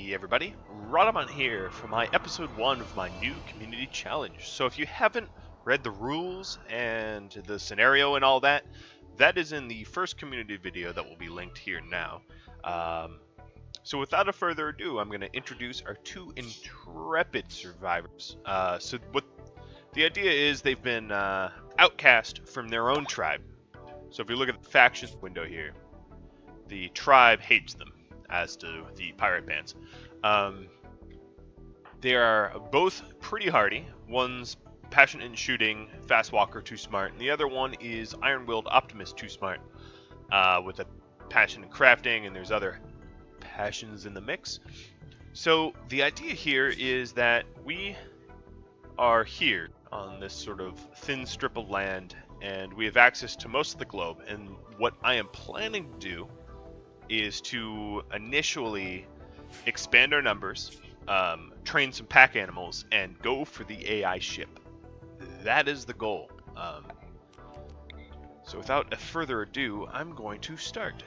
Hey everybody, Rodamont here for my episode 1 of my new community challenge. So if you haven't read the rules and the scenario and all that, that is in the first community video that will be linked here now. So without a further ado, I'm going to introduce our two intrepid survivors. So what the idea is, they've been outcast from their own tribe. So if you look at the factions window here, the tribe hates them, as do the pirate bands. They are both pretty hardy. One's passionate in shooting, fast walker, too smart, and the other one is iron-willed optimist, too smart, with a passion in crafting, and there's other passions in the mix. So the idea here is that we are here on this sort of thin strip of land, and we have access to most of the globe, and what I am planning to do is to initially expand our numbers, train some pack animals, and go for the AI ship. That is the goal. So without further ado, I'm going to start.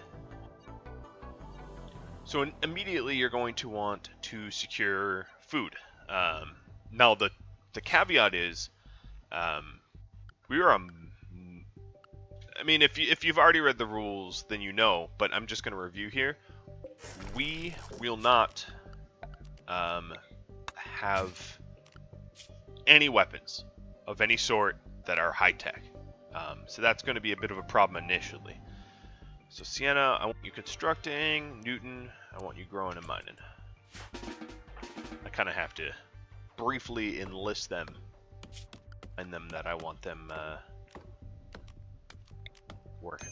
So immediately you're going to want to secure food. Now the caveat is, we are I mean, if you've already read the rules, then you know, but I'm just going to review here. We will not have any weapons of any sort that are high-tech. So that's going to be a bit of a problem initially. So Sienna, I want you constructing. Newton, I want you growing and mining. I kind of have to briefly enlist them and them that I want them working.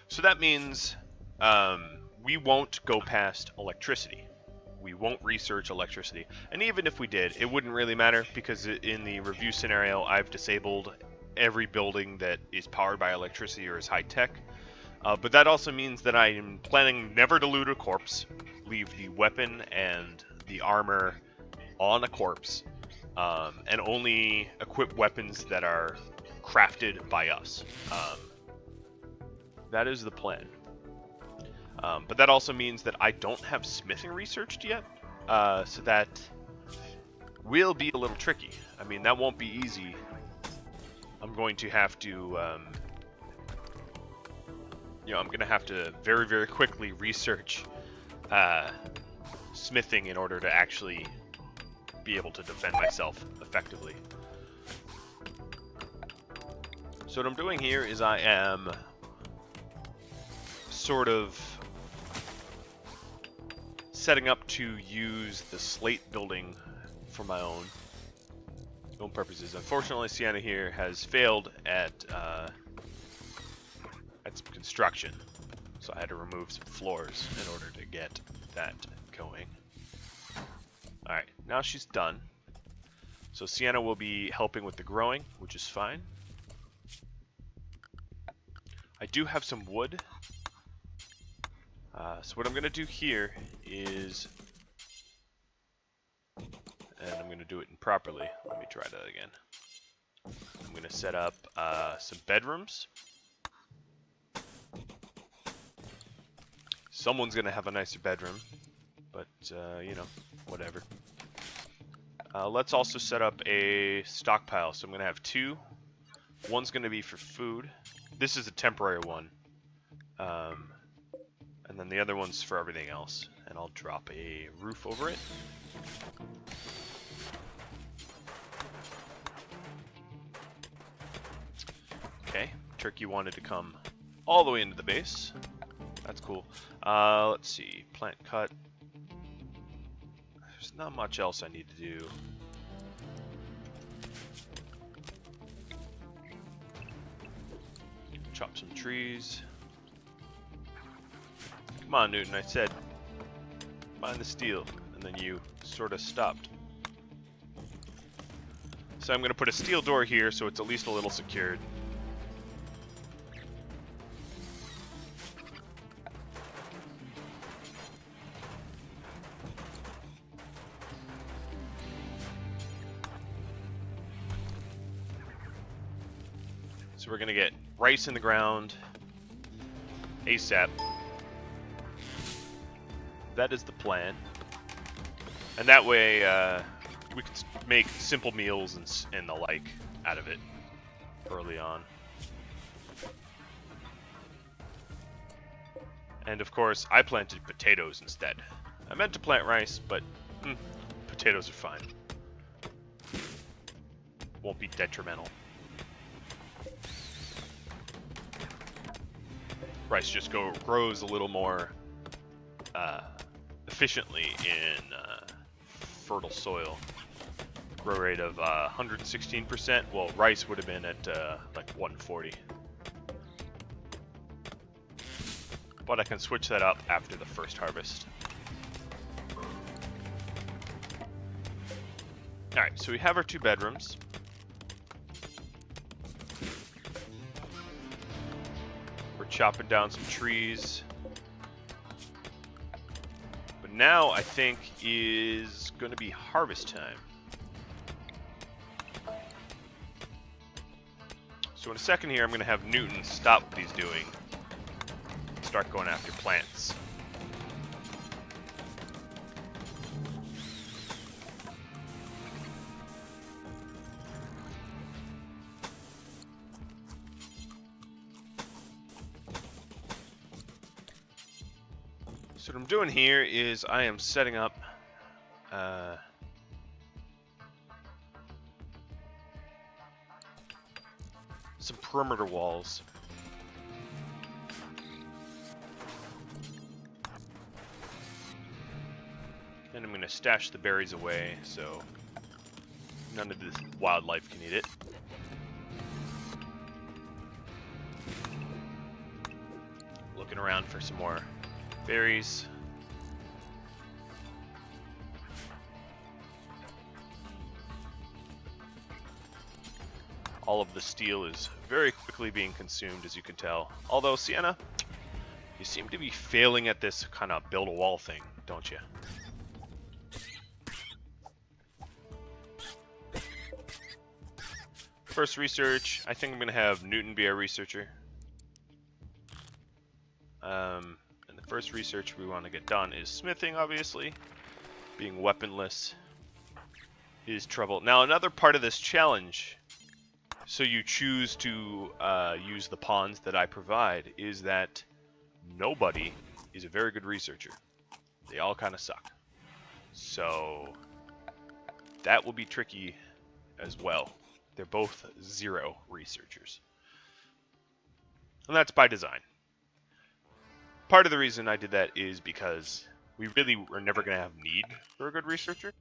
So that means we won't go past electricity. We won't research electricity. And even if we did, it wouldn't really matter, because in the review scenario, I've disabled every building that is powered by electricity or is high-tech. But that also means that I am planning never to loot a corpse, leave the weapon and the armor on a corpse, and only equip weapons that are crafted by us. That is the plan. But that also means that I don't have smithing researched yet, so that will be a little tricky. I mean, that won't be easy. I'm going to have to, I'm going to have to very, very quickly research smithing in order to actually be able to defend myself effectively. So what I'm doing here is I am sort of setting up to use the slate building for my own purposes. Unfortunately, Sienna here has failed at some construction, so I had to remove some floors in order to get that going. Alright, now she's done. So Sienna will be helping with the growing, which is fine. I do have some wood. So what I'm going to do here is, and I'm going to do it improperly. Let me try that again. I'm going to set up some bedrooms. Someone's going to have a nicer bedroom, but, whatever. Let's also set up a stockpile. So I'm going to have two. One's going to be for food. This is a temporary one. And then the other one's for everything else. And I'll drop a roof over it. Okay, Turkey wanted to come all the way into the base. That's cool. Let's see, plant cut. There's not much else I need to do. Chop some trees. Come on, Newton, I said find the steel, and then you sort of stopped. So I'm going to put a steel door here so it's at least a little secured. So we're going to get rice in the ground ASAP. that is the plan. And that way, we can make simple meals and the like out of it early on. And of course, I planted potatoes instead. I meant to plant rice, but potatoes are fine. Won't be detrimental. Rice just grows a little more efficiently in fertile soil. Grow rate of 116%. Well, rice would have been at like 140. But I can switch that up after the first harvest. Alright, so we have our 2 bedrooms. We're chopping down some trees. But now I think is going to be harvest time. So in a second here, I'm going to have Newton stop what he's doing. Start going after plants. So what I'm doing here is I am setting up some perimeter walls. And I'm going to stash the berries away so none of the wildlife can eat it. Looking around for some more berries. All of the steel is very quickly being consumed, as you can tell. Although, Sienna, you seem to be failing at this kind of build a wall thing, don't you? First research, I think I'm going to have Newton be our researcher. And the first research we want to get done is smithing, obviously. Being weaponless is trouble. Now, another part of this challenge, so you choose to use the pawns that I provide, is that nobody is a very good researcher. They all kind of suck. So that will be tricky as well. They're both 0 researchers. And that's by design. Part of the reason I did that is because we really were never going to have need for a good researcher.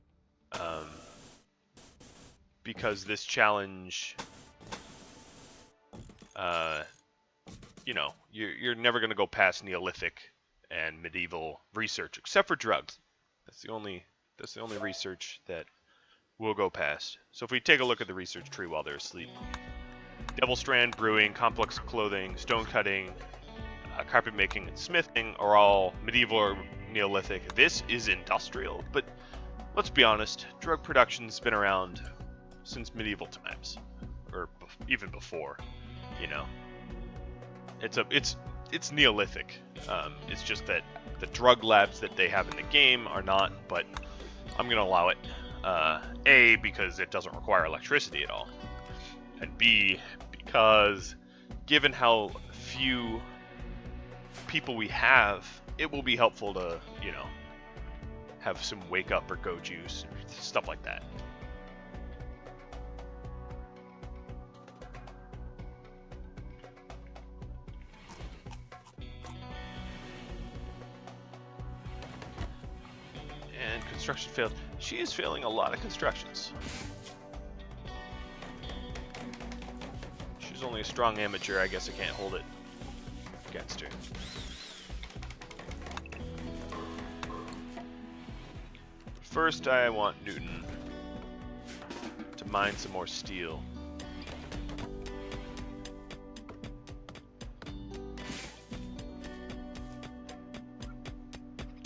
Because this challenge, you know, you're never going to go past Neolithic and Medieval research, except for drugs. That's the only research that we'll go past. So if we take a look at the research tree while they're asleep. Devil Strand, Brewing, Complex Clothing, Stone Cutting, Carpet Making, and Smithing are all Medieval or Neolithic. This is Industrial, but let's be honest, drug production's been around since medieval times, or even before, you know. It's Neolithic. It's just that the drug labs that they have in the game are not, but I'm going to allow it. A, because it doesn't require electricity at all. And B, because given how few people we have, it will be helpful to, you know, have some wake up or go juice, stuff like that. And construction failed. She is failing a lot of constructions. She's only a strong amateur. I guess I can't hold it against her. First, I want Newton to mine some more steel.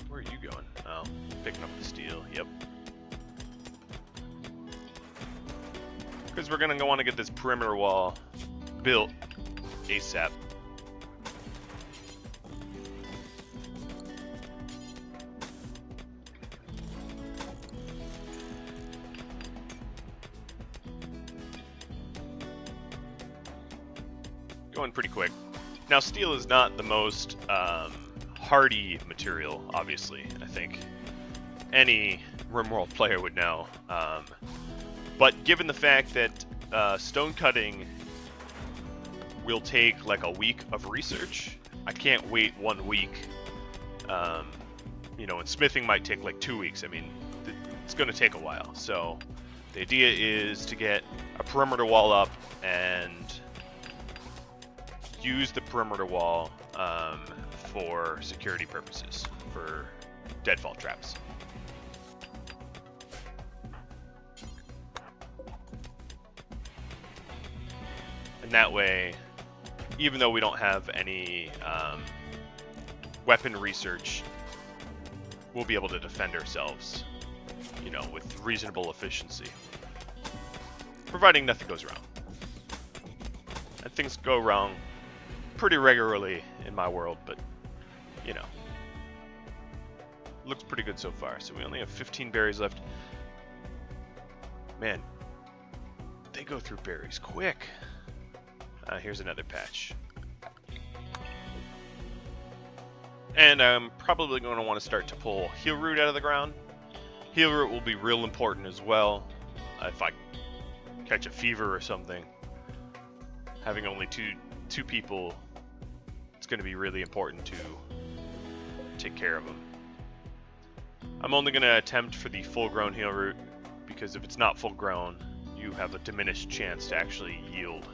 Where are you going? Oh, picking up the steel. Yep. Because we're going to want to get this perimeter wall built ASAP. going pretty quick. Now, steel is not the most hardy material, obviously. I think any RimWorld player would know. But given the fact that stone cutting will take like a week of research, I can't wait 1 week. You know, and smithing might take like 2 weeks. I mean, it's going to take a while. So the idea is to get a perimeter wall up and use the perimeter wall for security purposes, for deadfall traps. And that way, even though we don't have any weapon research, we'll be able to defend ourselves, you know, with reasonable efficiency. Providing nothing goes wrong. And things go wrong pretty regularly in my world, but, you know, looks pretty good so far. So we only have 15 berries left. Man, they go through berries quick. Here's another patch. And I'm probably going to want to start to pull heal root out of the ground. Heal root will be real important as well. If I catch a fever or something, having only two people, it's going to be really important to take care of them. I'm only going to attempt for the full-grown heal root, because if it's not full-grown, you have a diminished chance to actually yield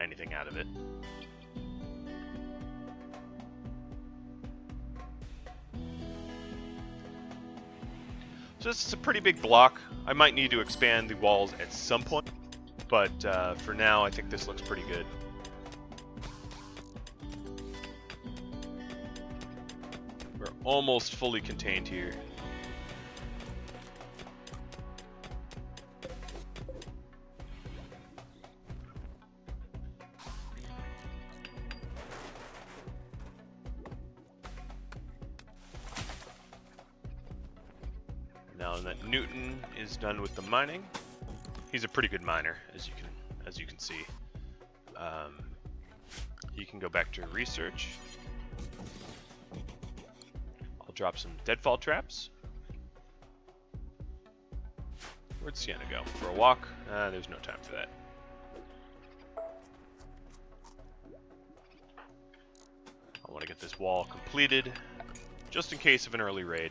anything out of it. So this is a pretty big block. I might need to expand the walls at some point, but for now I think this looks pretty good. We're almost fully contained here. Now that Newton is done with the mining, he's a pretty good miner, as you can see. He can go back to research. I'll drop some deadfall traps. Where'd Sienna go? For a walk? There's no time for that. I want to get this wall completed, just in case of an early raid.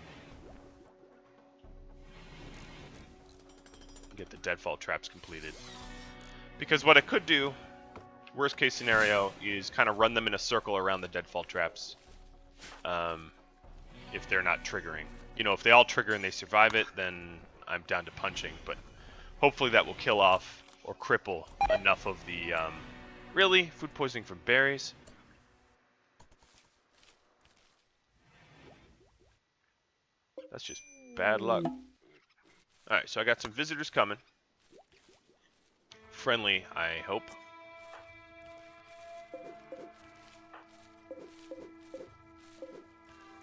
Get the deadfall traps completed. Because what I could do, worst case scenario, is kind of run them in a circle around the deadfall traps. If they're not triggering. You know, if they all trigger and they survive it, then I'm down to punching. But hopefully that will kill off or cripple enough of the... Really? Food poisoning from berries? That's just bad luck. Alright, so I got some visitors coming. Friendly, I hope.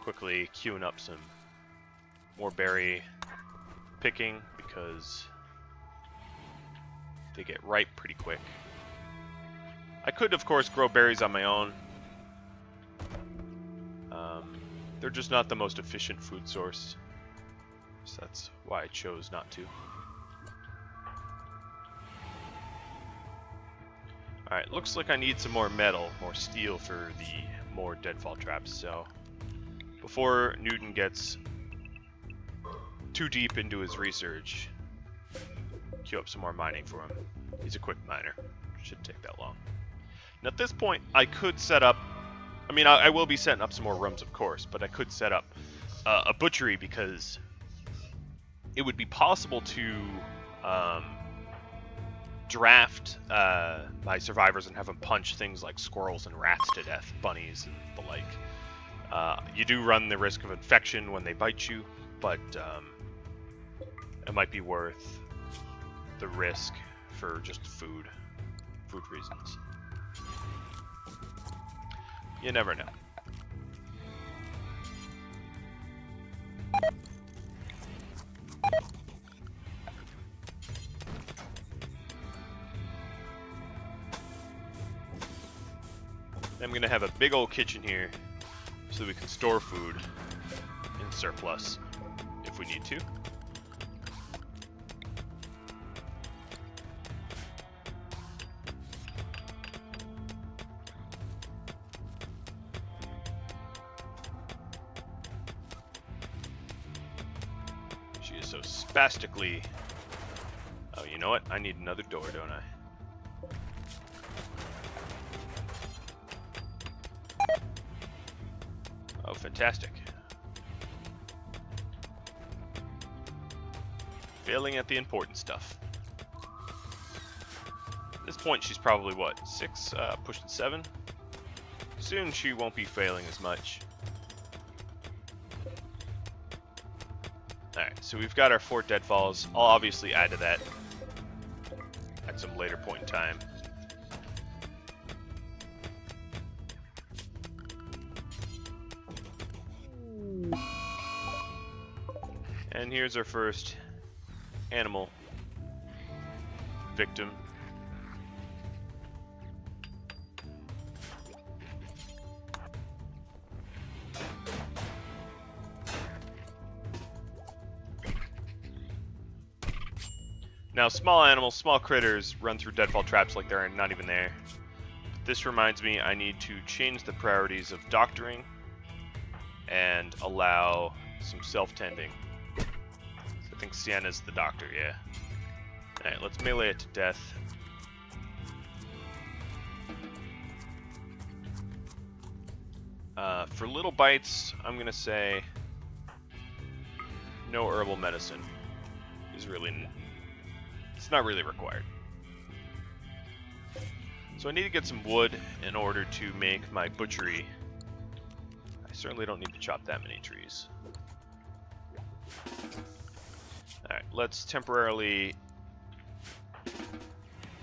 Quickly queuing up some more berry picking because they get ripe pretty quick. I could, of course, grow berries on my own. They're just not the most efficient food source. So that's why I chose not to. Alright, looks like I need some more metal, more steel for the more deadfall traps, so before Newton gets too deep into his research, queue up some more mining for him. He's a quick miner. Shouldn't take that long. And at this point, I could set up, I mean, I will be setting up some more rooms, of course, but I could set up a butchery because it would be possible to draft my survivors and have them punch things like squirrels and rats to death, bunnies and the like. You do run the risk of infection when they bite you, but it might be worth the risk for just food reasons. You never know. I'm going to have a big old kitchen here so that we can store food in surplus if we need to. She is so spastically... Oh, you know what? I need another door, don't I? Oh, fantastic. Failing at the important stuff. At this point, she's probably, what, 6, pushing 7? Soon she won't be failing as much. Alright, so we've got our Fort Deadfalls. I'll obviously add to that at some later point in time. And here's our first animal victim. Now, small animals, small critters run through deadfall traps like they're not even there. But this reminds me I need to change the priorities of doctoring and allow some self-tending. I think Sienna's the doctor, yeah. Alright, let's melee it to death. For little bites, I'm going to say no herbal medicine is really... It's not really required. So I need to get some wood in order to make my butchery. I certainly don't need to chop that many trees. Alright, let's temporarily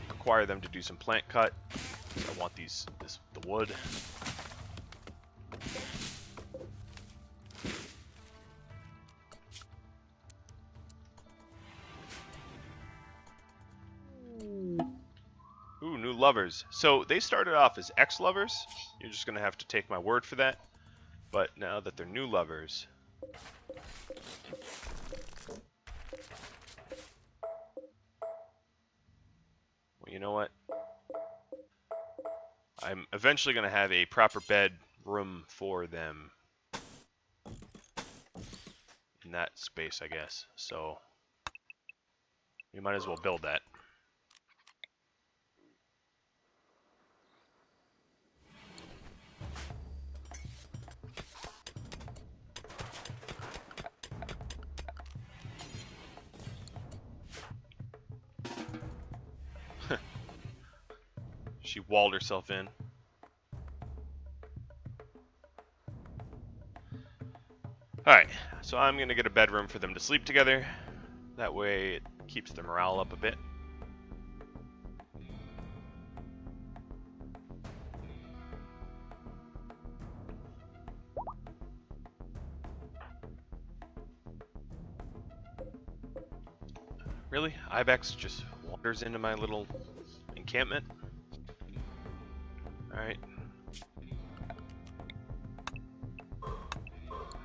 require them to do some plant cut. I want the wood. Ooh, new lovers. So they started off as ex-lovers. You're just going to have to take my word for that. But now that they're new lovers... Well, you know what? I'm eventually going to have a proper bedroom for them in that space, I guess. So we might as well build that. She walled herself in. Alright, so I'm going to get a bedroom for them to sleep together. That way it keeps their morale up a bit. Really? Ibex just wanders into my little encampment? Alright.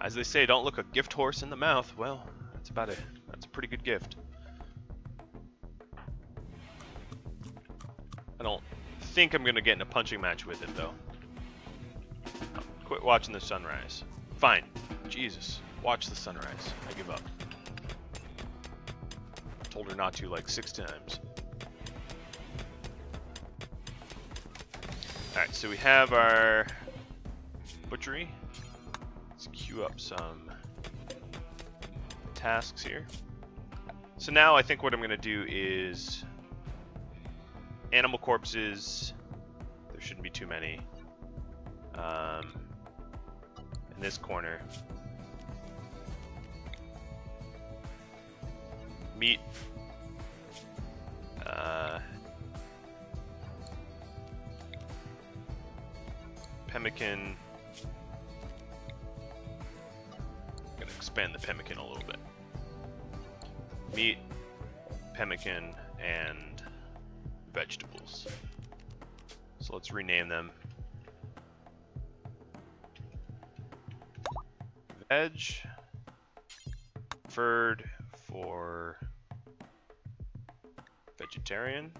As they say, don't look a gift horse in the mouth. Well, that's a pretty good gift. I don't think I'm gonna get in a punching match with it though. Oh, quit watching the sunrise. Fine. Jesus. Watch the sunrise. I give up. Told her not to like 6 times. Alright, so we have our butchery. Let's queue up some tasks here. So now I think what I'm going to do is animal corpses. There shouldn't be too many. In this corner. Meat. Pemmican. I'm gonna expand the pemmican a little bit. Meat, pemmican, and vegetables. So let's rename them. Edge. Furred for vegetarian.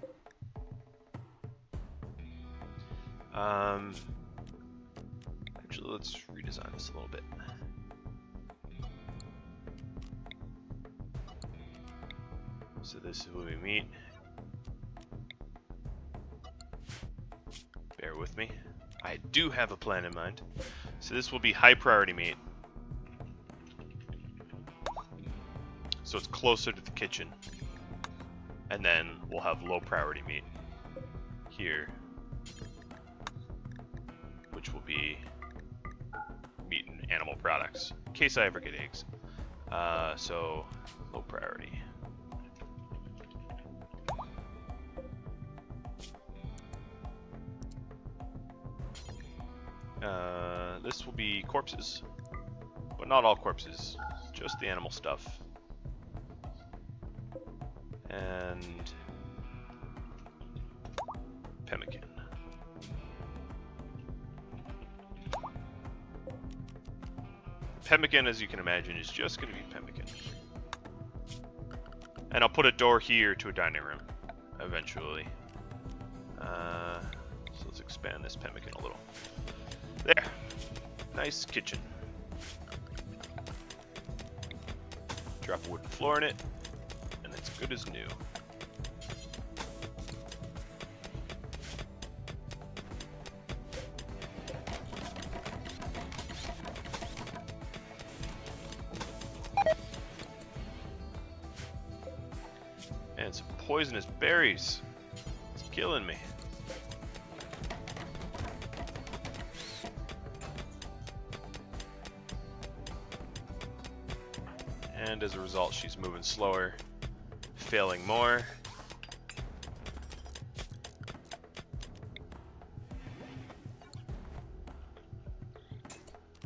Actually, let's redesign this a little bit. So this will be meat. Bear with me. I do have a plan in mind. So this will be high priority meat. So it's closer to the kitchen. And then we'll have low priority meat here, which will be meat and animal products, in case I ever get eggs. So low priority. This will be corpses, but not all corpses, just the animal stuff. And pemmican. Pemmican, as you can imagine, is just going to be pemmican. And I'll put a door here to a dining room, eventually. So let's expand this pemmican a little. There. Nice kitchen. Drop a wooden floor in it, and it's good as new. And some poisonous berries. It's killing me. And as a result, she's moving slower, failing more.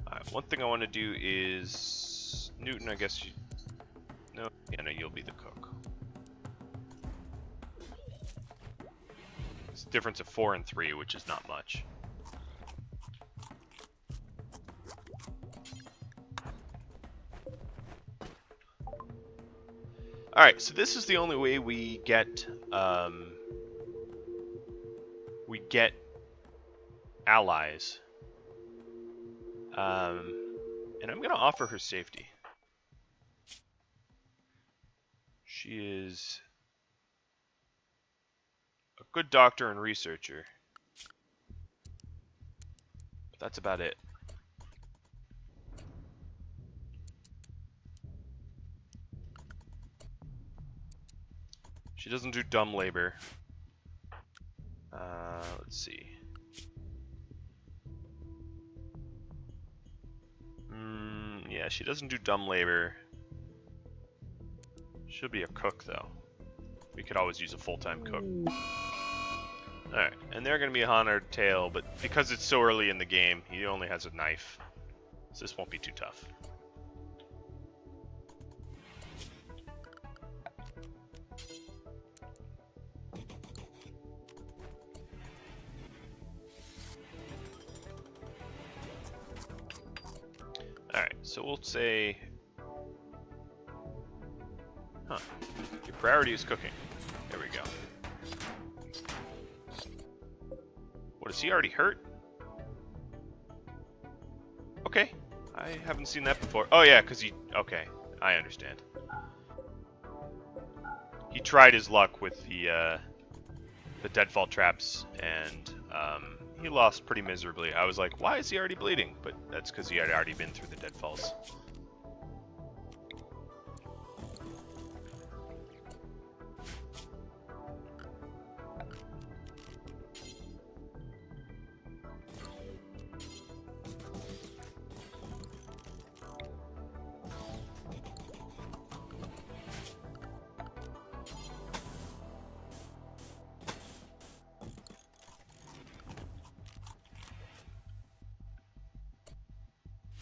Alright, one thing I want to do is... Newton, I guess you... No, yeah, no, you'll be the cook. It's a difference of 4 and 3, which is not much. Alright, so this is the only way we get allies. And I'm gonna offer her safety. She is a good doctor and researcher. But that's about it. She doesn't do dumb labor. Let's see. Yeah, she doesn't do dumb labor. She'll be a cook, though. We could always use a full-time cook. Alright, and they're going to be a honored tail, but because it's so early in the game, he only has a knife. So this won't be too tough. Alright, so we'll say... Huh. Your priority is cooking. There we go. What, is he already hurt? Okay. I haven't seen that before. Oh yeah, because he... Okay, I understand. He tried his luck with the deadfall traps, and he lost pretty miserably. I was like, why is he already bleeding? But that's because he had already been through the deadfalls.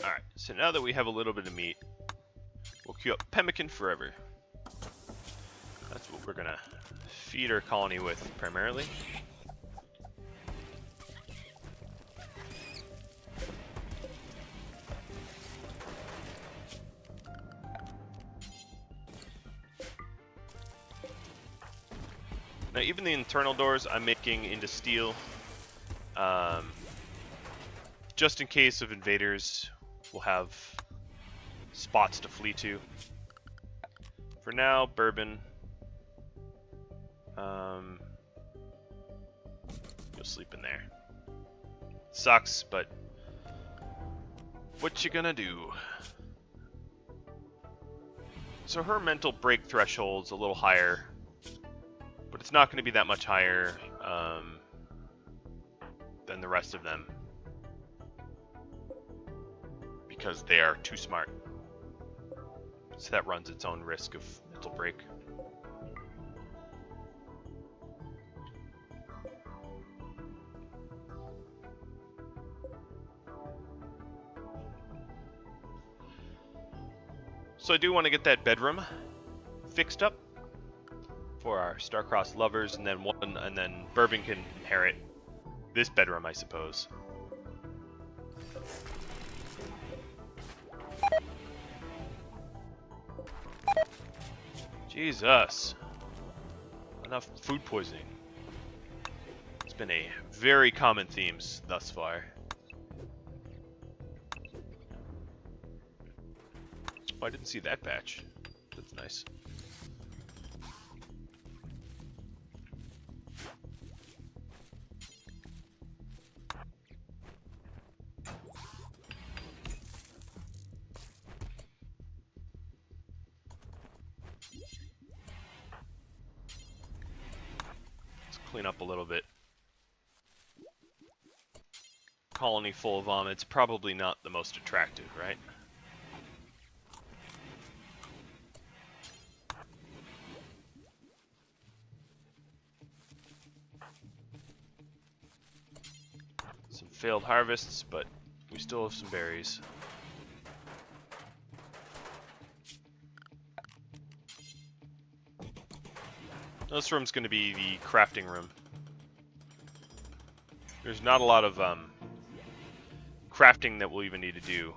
Alright, so now that we have a little bit of meat, we'll queue up pemmican forever. That's what we're gonna feed our colony with primarily. Now, even the internal doors I'm making into steel, just in case of invaders, we'll have spots to flee to. For now, Burban, you'll sleep in there. Sucks, but what you gonna do? So her mental break threshold's a little higher, but it's not going to be that much higher than the rest of them because they are too smart. So that runs its own risk of mental break. So I do want to get that bedroom fixed up for our star-crossed lovers, and then Burban can inherit this bedroom, I suppose. Jesus. Enough food poisoning. It's been a very common theme thus far. Oh, I didn't see that patch. That's nice. Let's clean up a little bit. Colony full of vomits, probably not the most attractive, right? Some failed harvests, but we still have some berries. This room's going to be the crafting room. There's not a lot of crafting that we'll even need to do.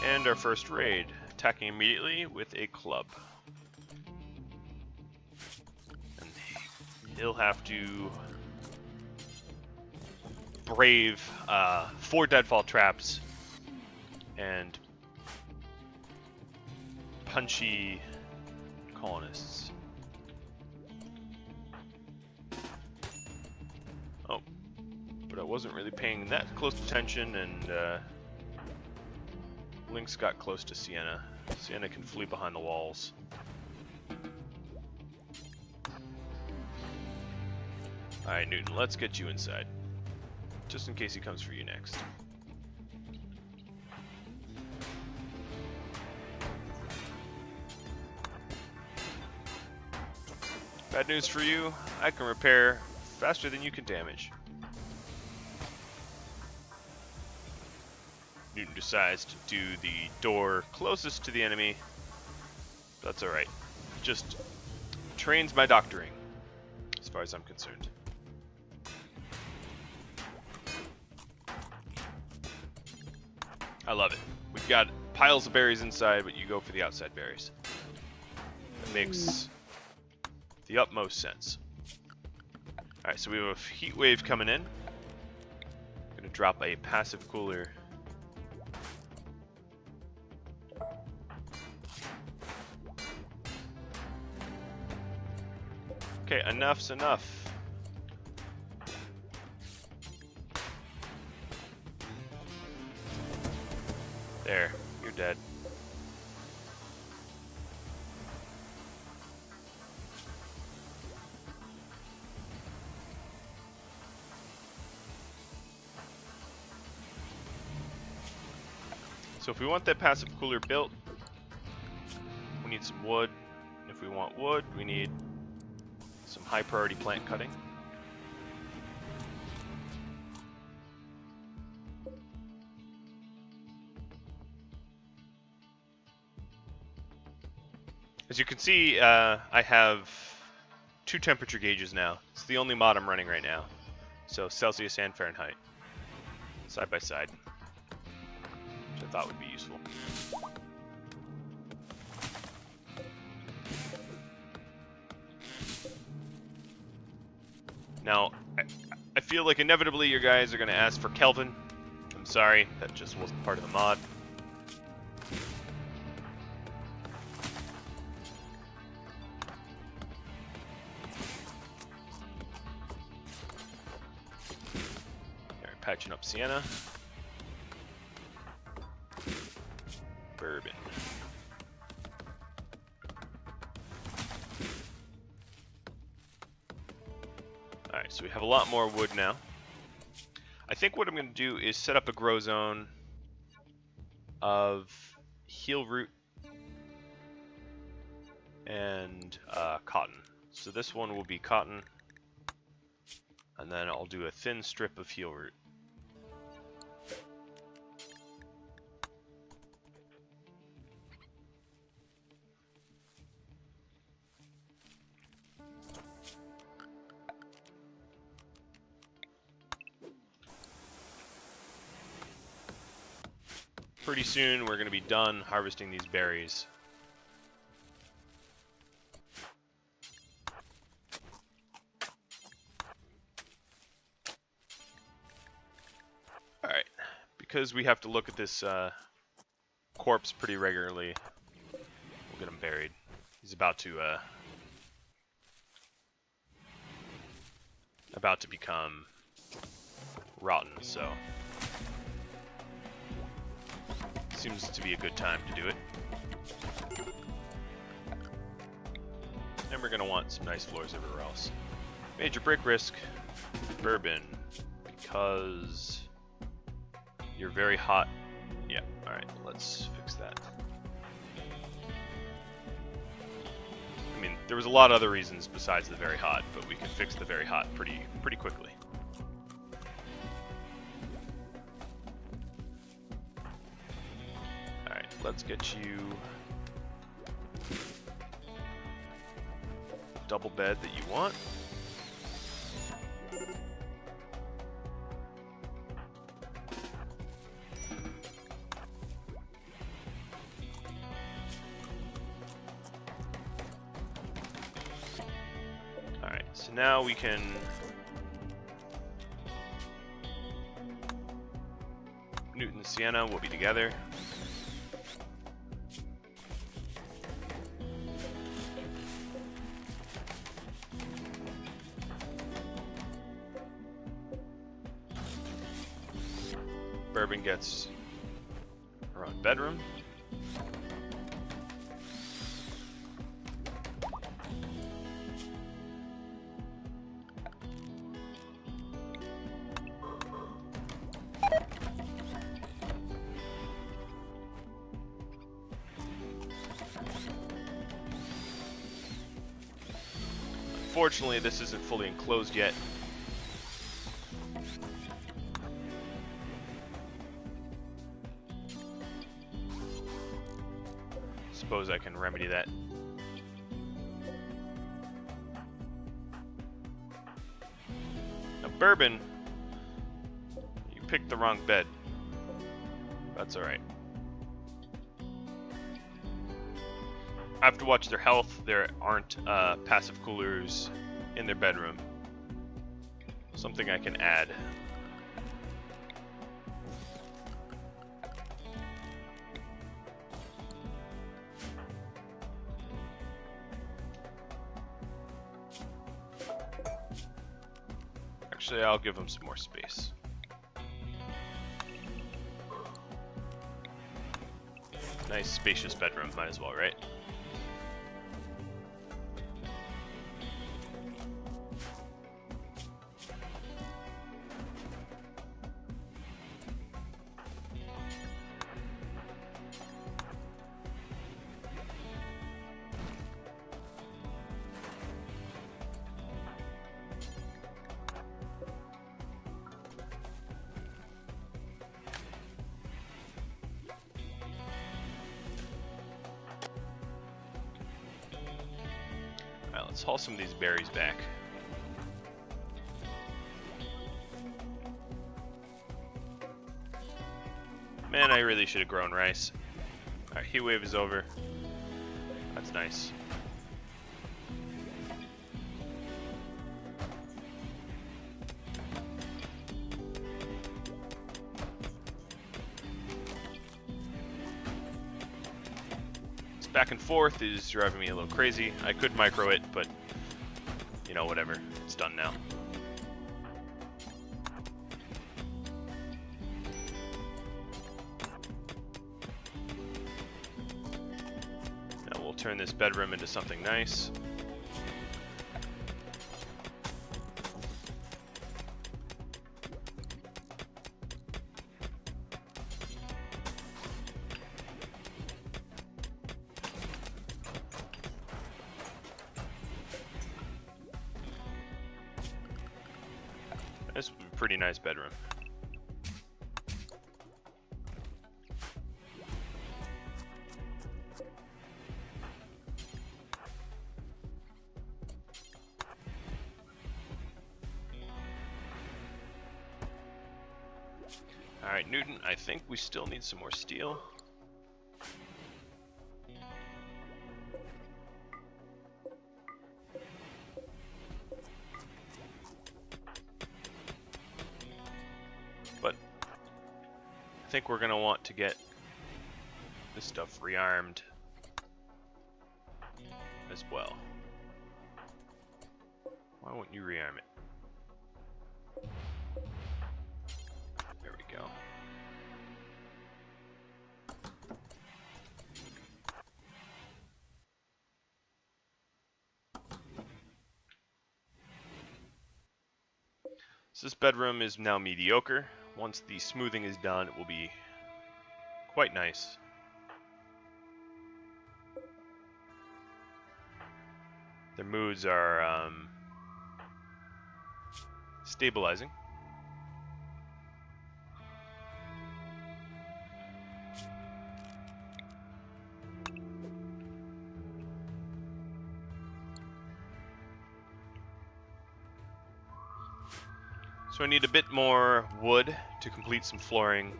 And our first raid, attacking immediately with a club. And he'll have to brave 4 deadfall traps and punchy colonists. Oh, but I wasn't really paying that close attention, and Lynx got close to Sienna. Sienna can flee behind the walls. Alright, Newton, let's get you inside. Just in case he comes for you next. Bad news for you, I can repair faster than you can damage. Newton decides to do the door closest to the enemy. That's alright. Just trains my doctoring, as far as I'm concerned. I love it. We've got piles of berries inside, but you go for the outside berries. That makes the utmost sense. Alright, so we have a heat wave coming in. Gonna drop a passive cooler. Okay, enough's enough. There, you're dead. So if we want that passive cooler built, we need some wood. If we want wood, we need some high priority plant cutting. As you can see, I have 2 temperature gauges now. It's the only mod I'm running right now. So Celsius and Fahrenheit, side by side, which I thought would be useful. Now, I feel like inevitably your guys are going to ask for Kelvin. I'm sorry, that just wasn't part of the mod. Alright, patching up Sienna. Burban. Alright, so we have a lot more wood now. I think what I'm going to do is set up a grow zone of heel root and cotton. So this one will be cotton, and then I'll do a thin strip of heel root. Pretty soon we're going to be done harvesting these berries. Alright, because we have to look at this corpse pretty regularly, we'll get him buried. He's about to become rotten, so seems to be a good time to do it. And we're going to want some nice floors everywhere else. Major brick risk, Burban, because you're very hot. Yeah, alright, let's fix that. I mean, there was a lot of other reasons besides the very hot, but we can fix the very hot pretty quickly. Let's get you double bed that you want. Alright, so now we can Newton and Sienna will be together. Burban gets her own bedroom. Unfortunately, this isn't fully enclosed yet. Suppose I can remedy that. Now, Burban, you picked the wrong bed. That's alright. I have to watch their health. There aren't passive coolers in their bedroom. Something I can add. Actually, I'll give them some more space. Nice spacious bedroom, might as well, right? Let's haul some of these berries back. Man, I really should have grown rice. Alright, heat wave is over. That's nice. back and forth is driving me a little crazy. I could micro it, but you know, whatever. It's done now. Now we'll turn this bedroom into something nice. This would be a pretty nice bedroom. Alright, Newton, I think we still need some more steel. But I think we're going to want to get this stuff rearmed as well. Why won't you rearm it? There we go. So this bedroom is now mediocre. Once the smoothing is done, it will be quite nice. Their moods are stabilizing. So I need a bit more wood to complete some flooring.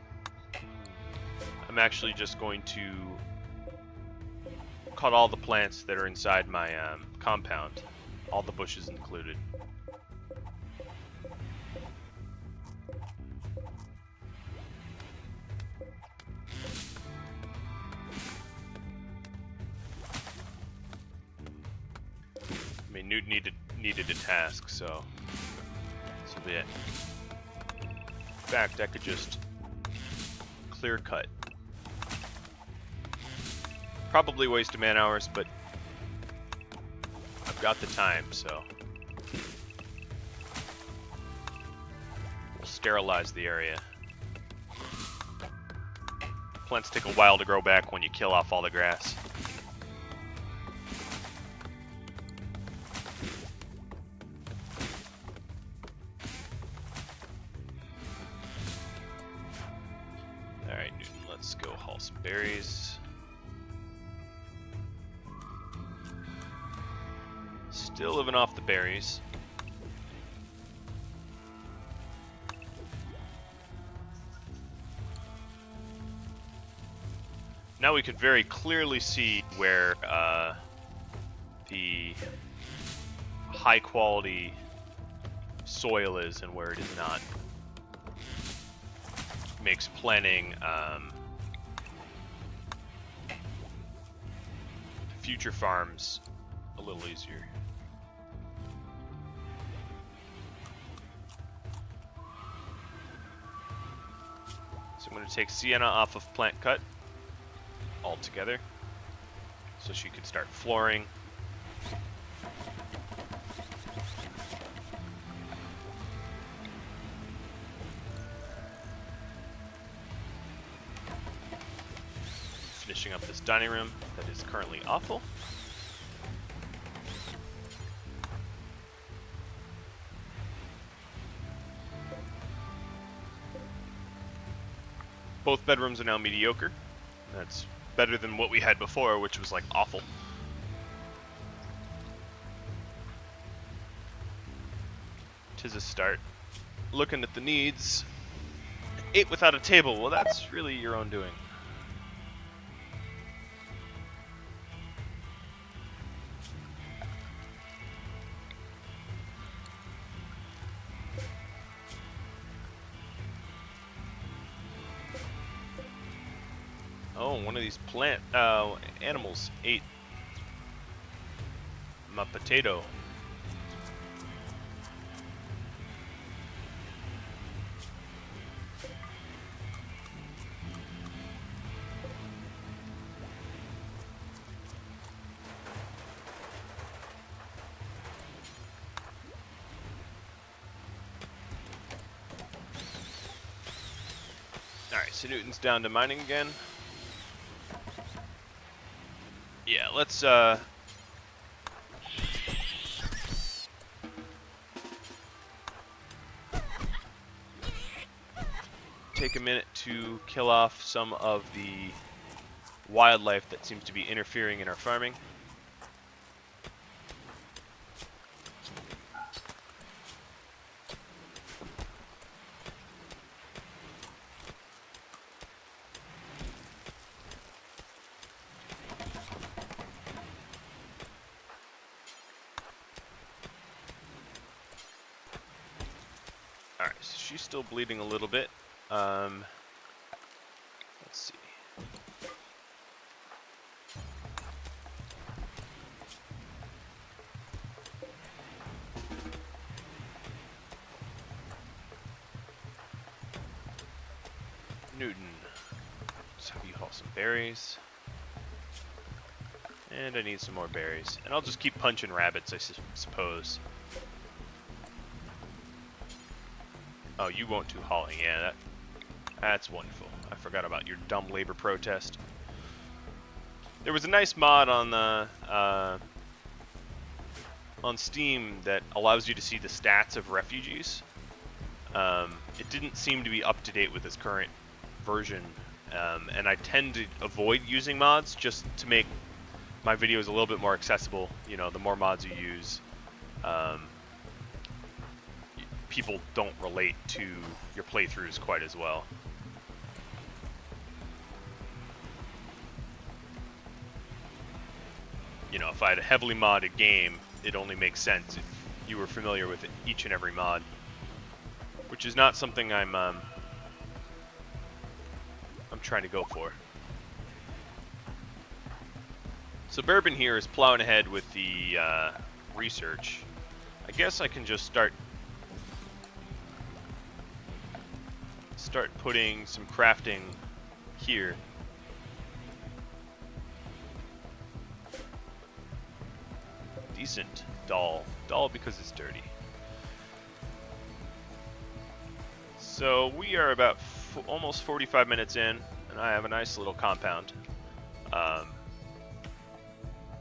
I'm actually just going to cut all the plants that are inside my compound, all the bushes included. I mean, Newt needed a task, so be it. In fact, I could just clear cut. Probably waste of man hours, but I've got the time, so we'll sterilize the area. Plants take a while to grow back when you kill off all the grass. Alright, Newton, let's go haul some berries. Still living off the berries. Now we could very clearly see where the high quality soil is and where it is not. Makes planning future farms a little easier. So I'm going to take Sienna off of plant cut altogether, so she can start flooring. Finishing up this dining room that is currently awful. Both bedrooms are now mediocre. That's better than what we had before, which was like awful. Tis a start. Looking at the needs. 8 without a table. Well, that's really your own doing. Oh, one of these plant animals ate my potato. Alright, so Newton's down to mining again. Yeah, let's take a minute to kill off some of the wildlife that seems to be interfering in our farming. Alright, so she's still bleeding a little bit. Let's see. Newton. Let's have you haul some berries. And I need some more berries. And I'll just keep punching rabbits, I suppose. Oh, you won't do hauling. Yeah, that's wonderful. I forgot about your dumb labor protest. There was a nice mod on the on Steam that allows you to see the stats of refugees. It didn't seem to be up to date with this current version, and I tend to avoid using mods just to make my videos a little bit more accessible. You know, the more mods you use, people don't relate to your playthroughs quite as well. You know, if I had a heavily modded game, it only makes sense if you were familiar with each and every mod, which is not something I'm trying to go for. So Burban here is plowing ahead with the research. I guess I can just start putting some crafting here. Decent. Dull because it's dirty. So we are about almost 45 minutes in, and I have a nice little compound.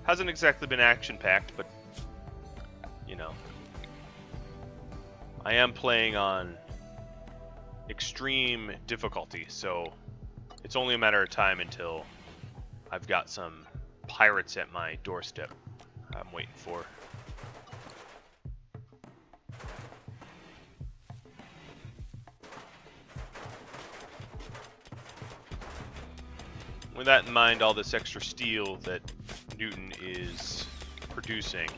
Hasn't exactly been action-packed, but you know, I am playing on extreme difficulty, so it's only a matter of time until I've got some pirates at my doorstep I'm waiting for. With that in mind, all this extra steel that Newton is producing,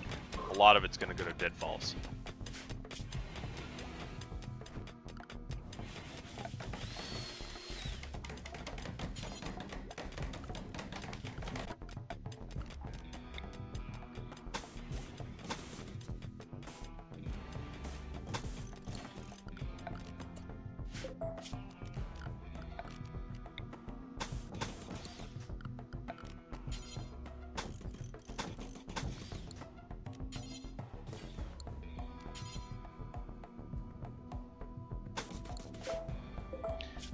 a lot of it's going to go to deadfalls.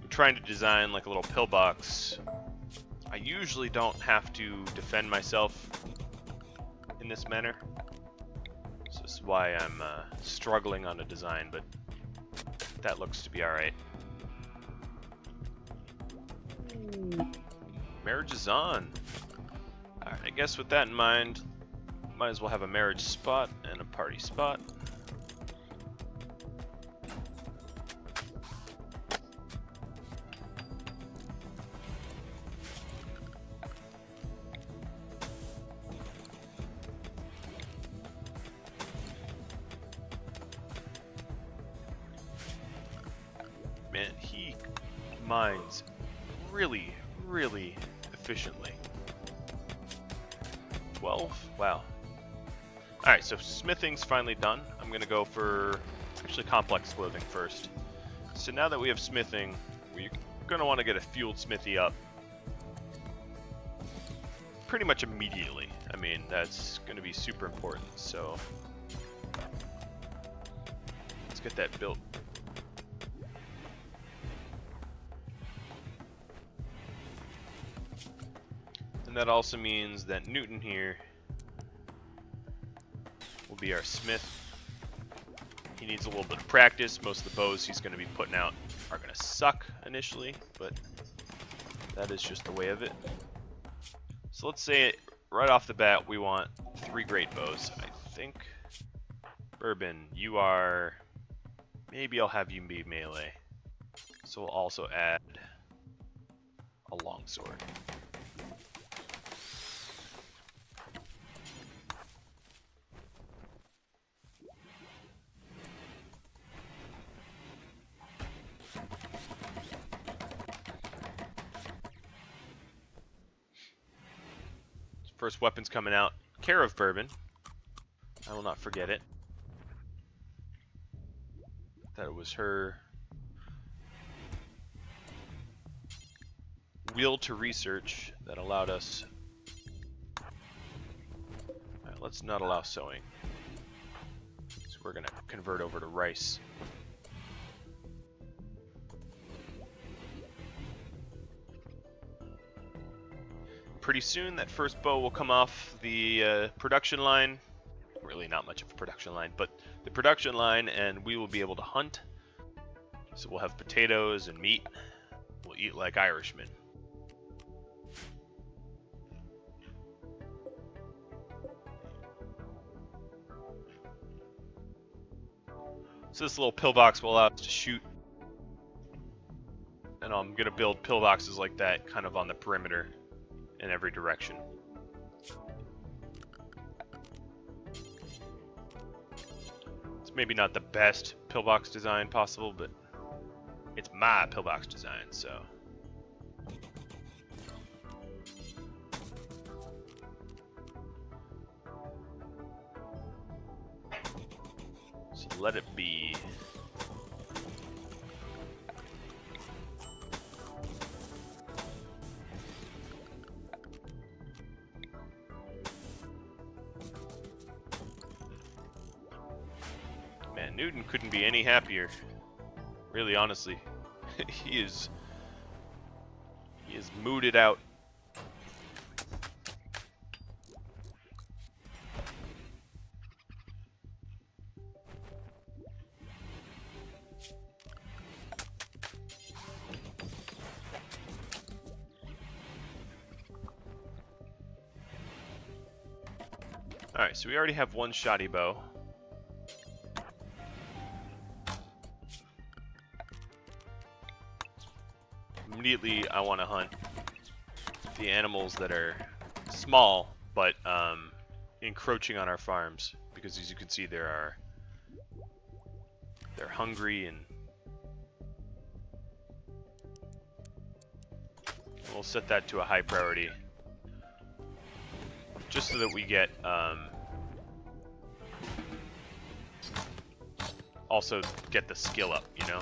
Trying to design like a little pillbox. I usually don't have to defend myself in this manner, so this is why I'm struggling on a design, but that looks to be alright. Marriage is on. Alright, I guess with that in mind, might as well have a marriage spot and a party spot. Man, he mines really, really efficiently. 12? Wow. Alright, so smithing's finally done. I'm going to go for actually complex clothing first. So now that we have smithing, we're going to want to get a fueled smithy up pretty much immediately. I mean, that's going to be super important, so let's get that built. And that also means that Newton here will be our smith. He needs a little bit of practice. Most of the bows he's going to be putting out are going to suck initially, but that is just the way of it. So let's say right off the bat we want 3 great bows. I think, Burban, you are, maybe I'll have you be melee. So we'll also add a longsword. First weapon's coming out. Care of Burban. I will not forget it. That it was her will to research that allowed us. Alright, let's not allow sewing. So we're going to convert over to rice. Pretty soon that first bow will come off the production line. Really not much of a production line, but the production line, and we will be able to hunt. So we'll have potatoes and meat. We'll eat like Irishmen. So this little pillbox will allow us to shoot. And I'm going to build pillboxes like that kind of on the perimeter in every direction. It's maybe not the best pillbox design possible, but it's my pillbox design, so. So let it be. Man, Newton couldn't be any happier. Really, honestly. He is mooded out. Alright, so we already have one shoddy bow. Immediately, I want to hunt the animals that are small, but encroaching on our farms, because as you can see, they're hungry, and we'll set that to a high priority, just so that we get also get the skill up, you know.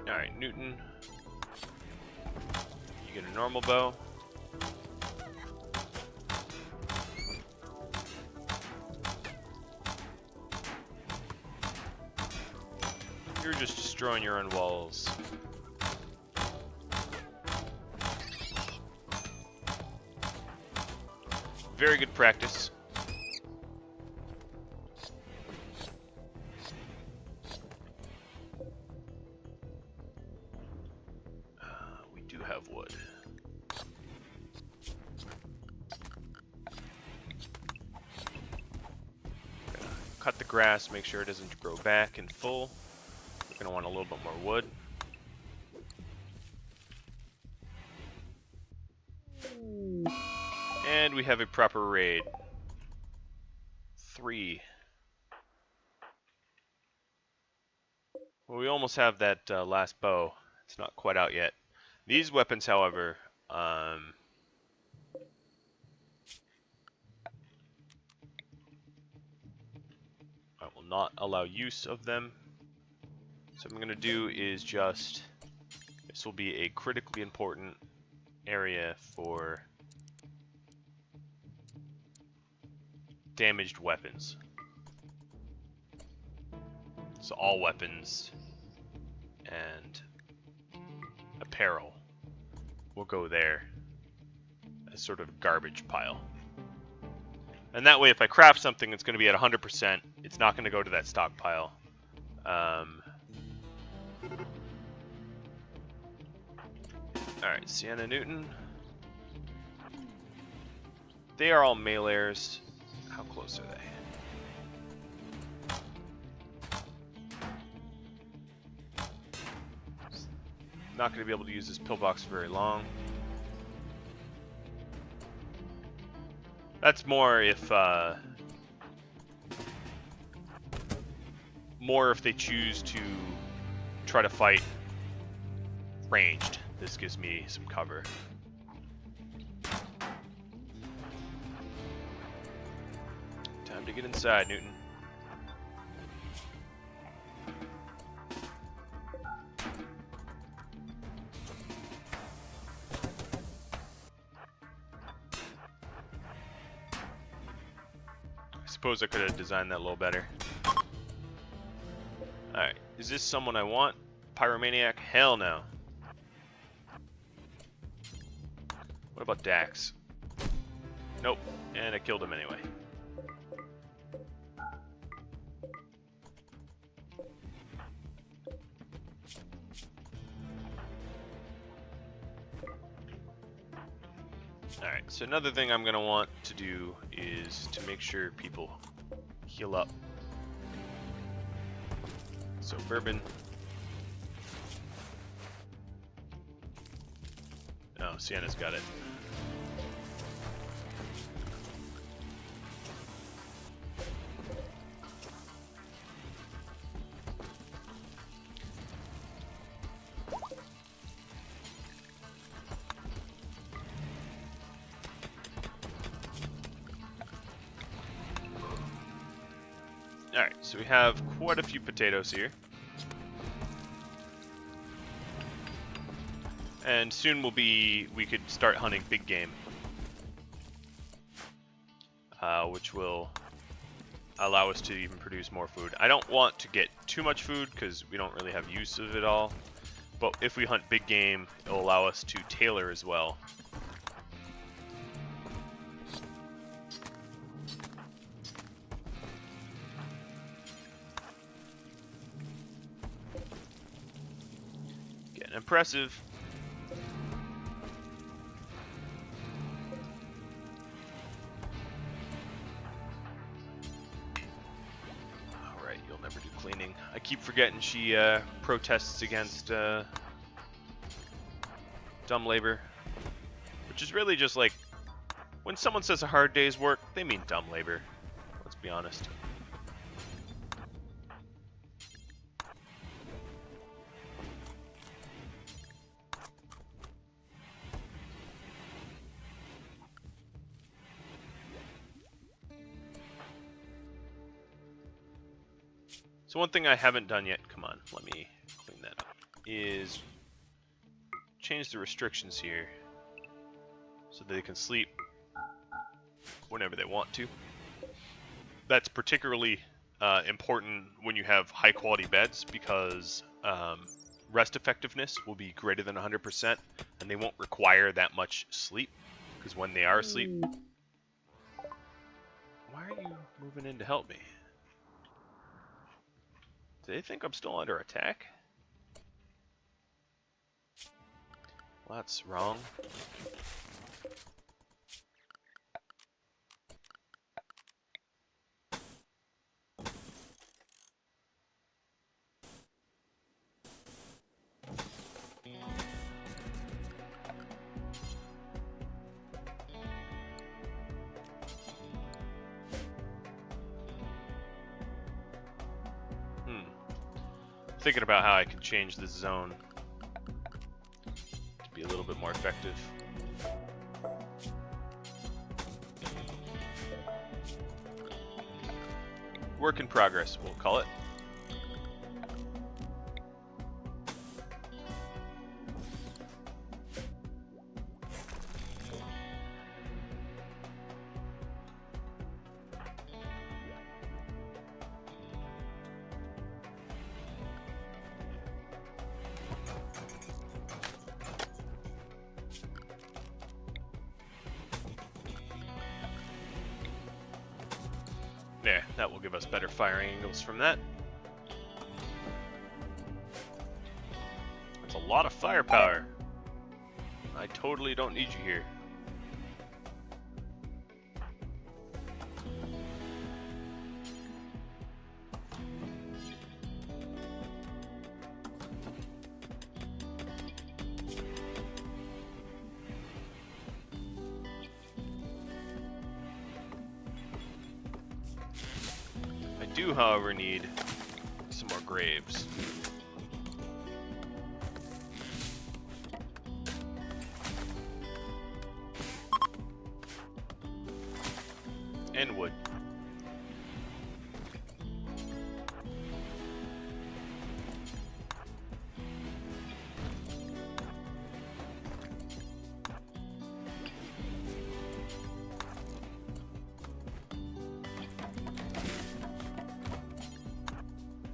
Alright, Newton, you get a normal bow. You're just destroying your own walls. Very good practice. We do have wood. cut the grass, make sure it doesn't grow back in full. We're going to want a little bit more wood. And we have a proper raid. 3. Well, we almost have that last bow. It's not quite out yet. These weapons, however, I will not allow use of them. So what I'm going to do is just... This will be a critically important area for damaged weapons. So all weapons and apparel will go there as sort of a garbage pile. And that way if I craft something that's going to be at 100%, it's not going to go to that stockpile. Alright, Sienna Newton. They are all melees. How close are they? Not going to be able to use this pillbox for very long. That's more if they choose to try to fight ranged. This gives me some cover. Time to get inside, Newton. I suppose I could have designed that a little better. Alright, is this someone I want? Pyromaniac? Hell no. What about Dax? Nope, and I killed him anyway. Alright, so another thing I'm going to want to do is to make sure people heal up. So Burban. Oh, Sienna's got it. Alright, so we have quite a few potatoes here. And soon we could start hunting big game. Which will allow us to even produce more food. I don't want to get too much food because we don't really have use of it all. But if we hunt big game, it will allow us to tailor as well. Getting impressive. Alright, you'll never do cleaning. I keep forgetting she protests against dumb labor. Which is really just like, when someone says a hard day's work, they mean dumb labor. Let's be honest. So one thing I haven't done yet, come on, let me clean that up, is change the restrictions here so that they can sleep whenever they want to. That's particularly important when you have high quality beds because rest effectiveness will be greater than 100% and they won't require that much sleep because when they are asleep... Why are you moving in to help me? Do they think I'm still under attack? Well, that's wrong. thinking about how I can change this zone to be a little bit more effective. Work in progress, we'll call it. There, that will give us better firing angles from that. That's a lot of firepower. I totally don't need you here. I do, however, need some more graves. And wood.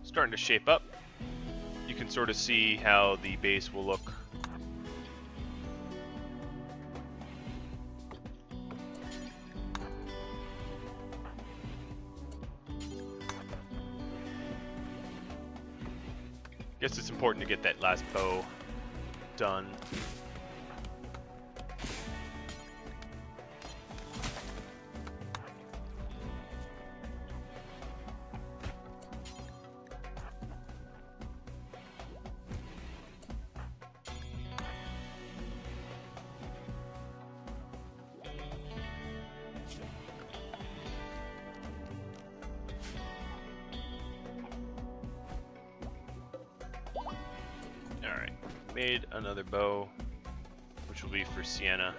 Starting to shape up. You can sort of see how the base will look. Guess it's important to get that last bow done. Alright, made another bow, which will be for Sienna.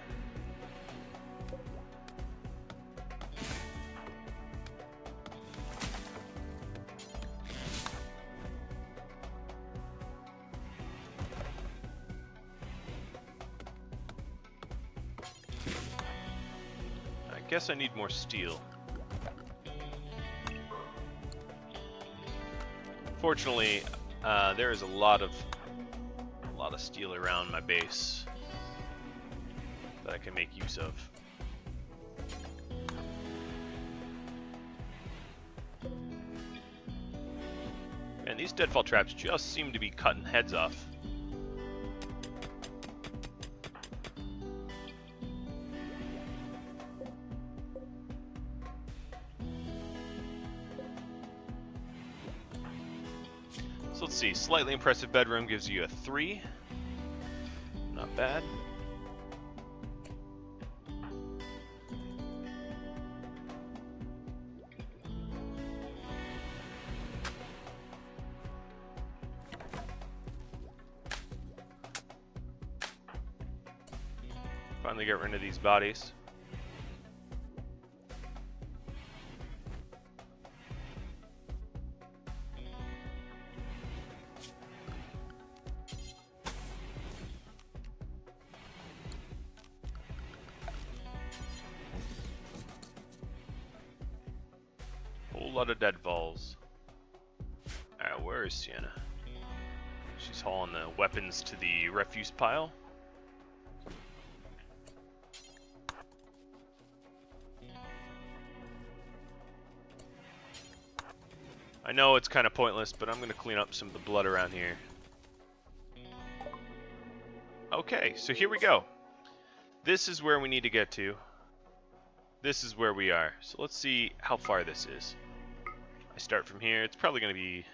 I guess I need more steel. Fortunately, there is a lot of steel around my base that I can make use of. And these deadfall traps just seem to be cutting heads off. So let's see, slightly impressive bedroom gives you a 3. Not bad. Finally get rid of these bodies. Whole lot of deadfalls. Alright, where is Sienna? She's hauling the weapons to the refuse pile. I know it's kind of pointless, but I'm going to clean up some of the blood around here. Okay, so here we go. This is where we need to get to. This is where we are. So let's see how far this is. I start from here. It's probably going to be,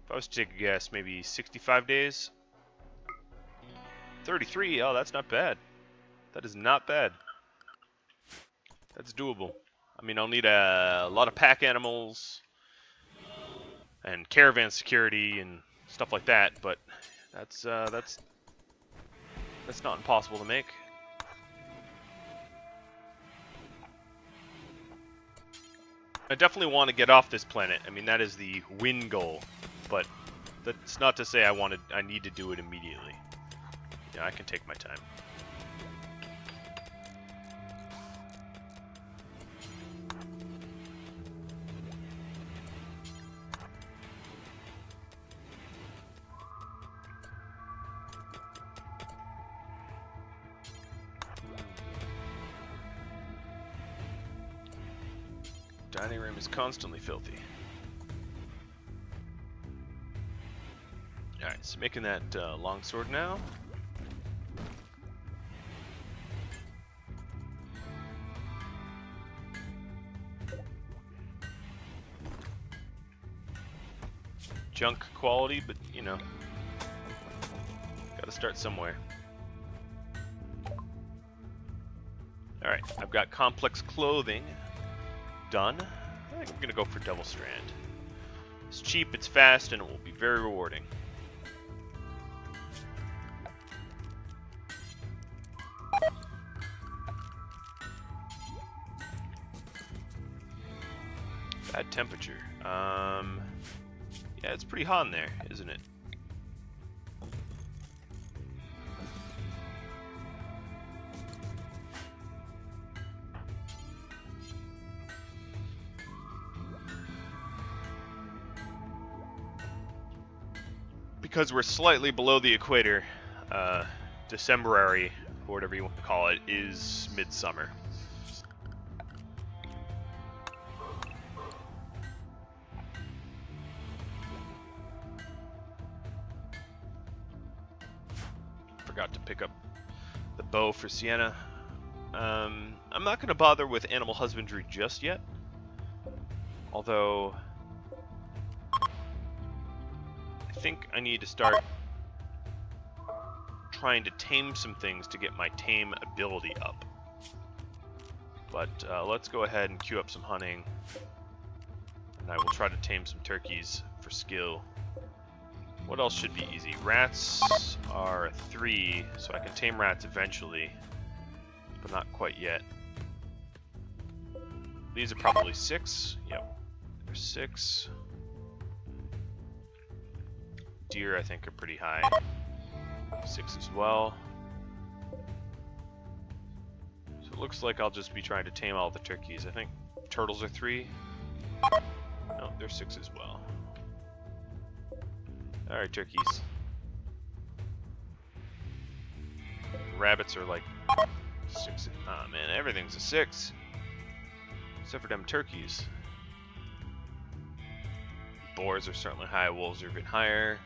if I was to take a guess, maybe 65 days. 33, oh, that's not bad. That is not bad. That's doable. I mean, I'll need a lot of pack animals. and caravan security and stuff like that, but that's not impossible to make. I definitely want to get off this planet. I mean, that is the win goal, but that's not to say I need to do it immediately. Yeah, I can take my time. Dining room is constantly filthy. Alright, so making that longsword now. Junk quality, but you know, gotta start somewhere. Alright, I've got complex clothing done. I think I'm gonna go for double strand. It's cheap, it's fast, and it will be very rewarding. Bad temperature. Yeah, it's pretty hot in there, isn't it? Because we're slightly below the equator, Decemberary, or whatever you want to call it, is midsummer. Forgot to pick up the bow for Sienna. I'm not going to bother with animal husbandry just yet, although I think I need to start trying to tame some things to get my tame ability up. But let's go ahead and queue up some hunting, and I will try to tame some turkeys for skill. What else should be easy? Rats are 3, so I can tame rats eventually, but not quite yet. These are probably 6. Yep, they're 6. Deer, I think, are pretty high. 6 as well. So it looks like I'll just be trying to tame all the turkeys. I think turtles are 3. No, they're 6 as well. Alright, turkeys. Rabbits are like 6. Ah, man, everything's a 6. Except for them turkeys. Boars are certainly high, wolves are a bit higher.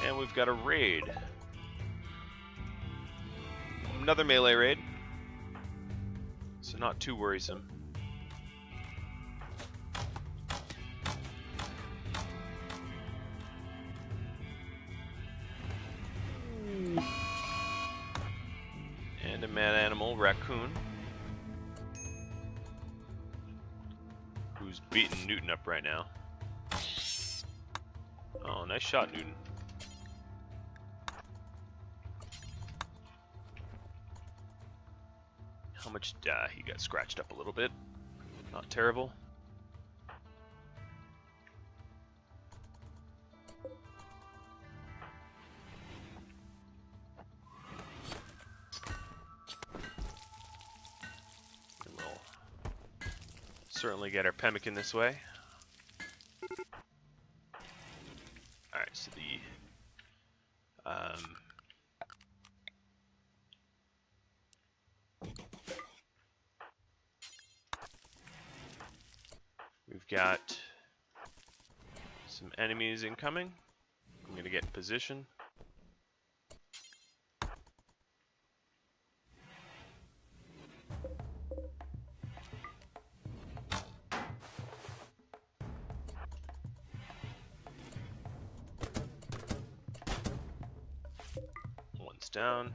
And we've got a raid. Another melee raid. So not too worrisome. And a mad animal, raccoon, who's beating Newton up right now. Oh, nice shot, Newton. How much? He got scratched up a little bit. Not terrible. And we'll certainly get our pemmican this way. Alright, so the we've got some enemies incoming. I'm gonna get in position. One's down.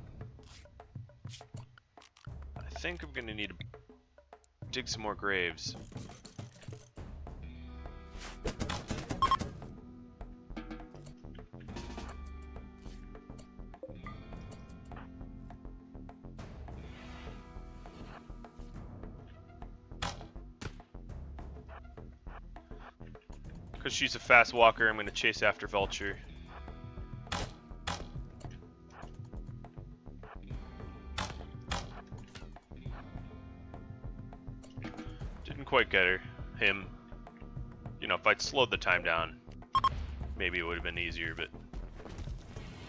I think I'm gonna need to dig some more graves. Because she's a fast walker, I'm going to chase after Vulture. Didn't quite get him. You know, if I'd slowed the time down, maybe it would have been easier, but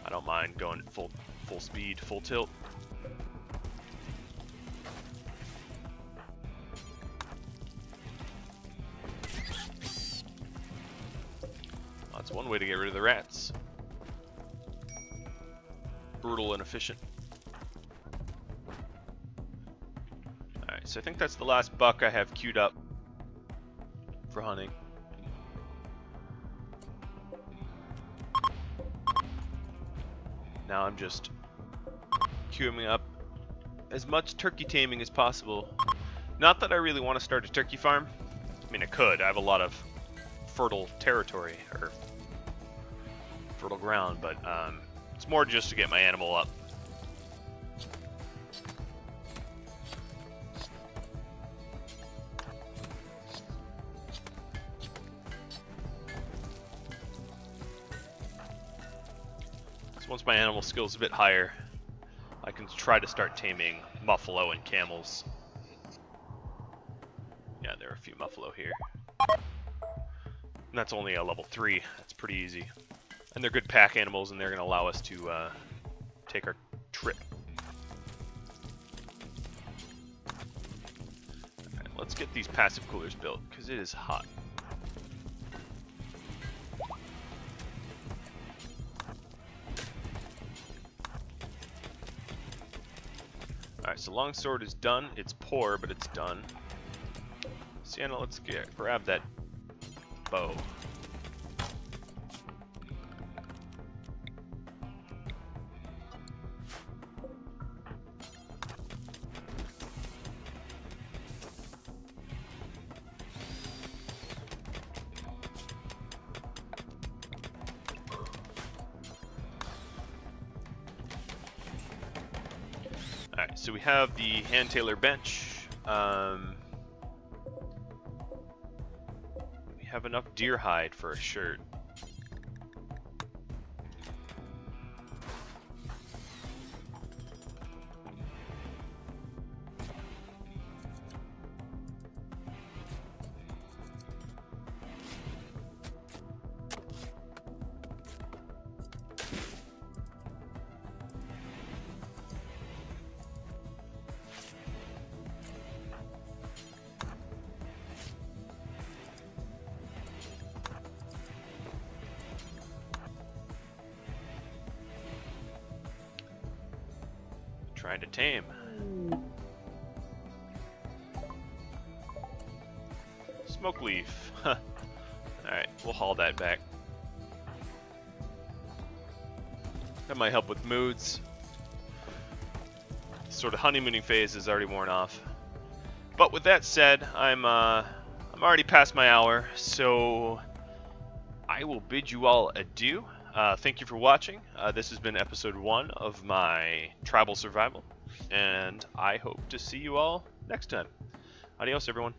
I don't mind going full speed, full tilt. That's one way to get rid of the rats. Brutal and efficient. Alright, so I think that's the last buck I have queued up for hunting. Now I'm just queuing up as much turkey taming as possible. Not that I really want to start a turkey farm. I mean, I could. I have a lot of fertile territory, or fertile ground, but it's more just to get my animal up. So once my animal skill is a bit higher, I can try to start taming buffalo and camels. Yeah, there are a few buffalo here. And that's only a level 3. That's pretty easy. And they're good pack animals, and they're going to allow us to take our trip. Alright, let's get these passive coolers built, because it is hot. Alright, so longsword is done. It's poor, but it's done. Sienna, let's grab that bow. Alright, so we have the hand tailor bench. We have enough deer hide for a shirt. Trying to tame. Smoke leaf. Alright, we'll haul that back. That might help with moods. Sort of honeymooning phase is already worn off. But with that said, I'm already past my hour, so I will bid you all adieu. Thank you for watching. This has been episode 1 of my tribal survival, and I hope to see you all next time. Adios, everyone.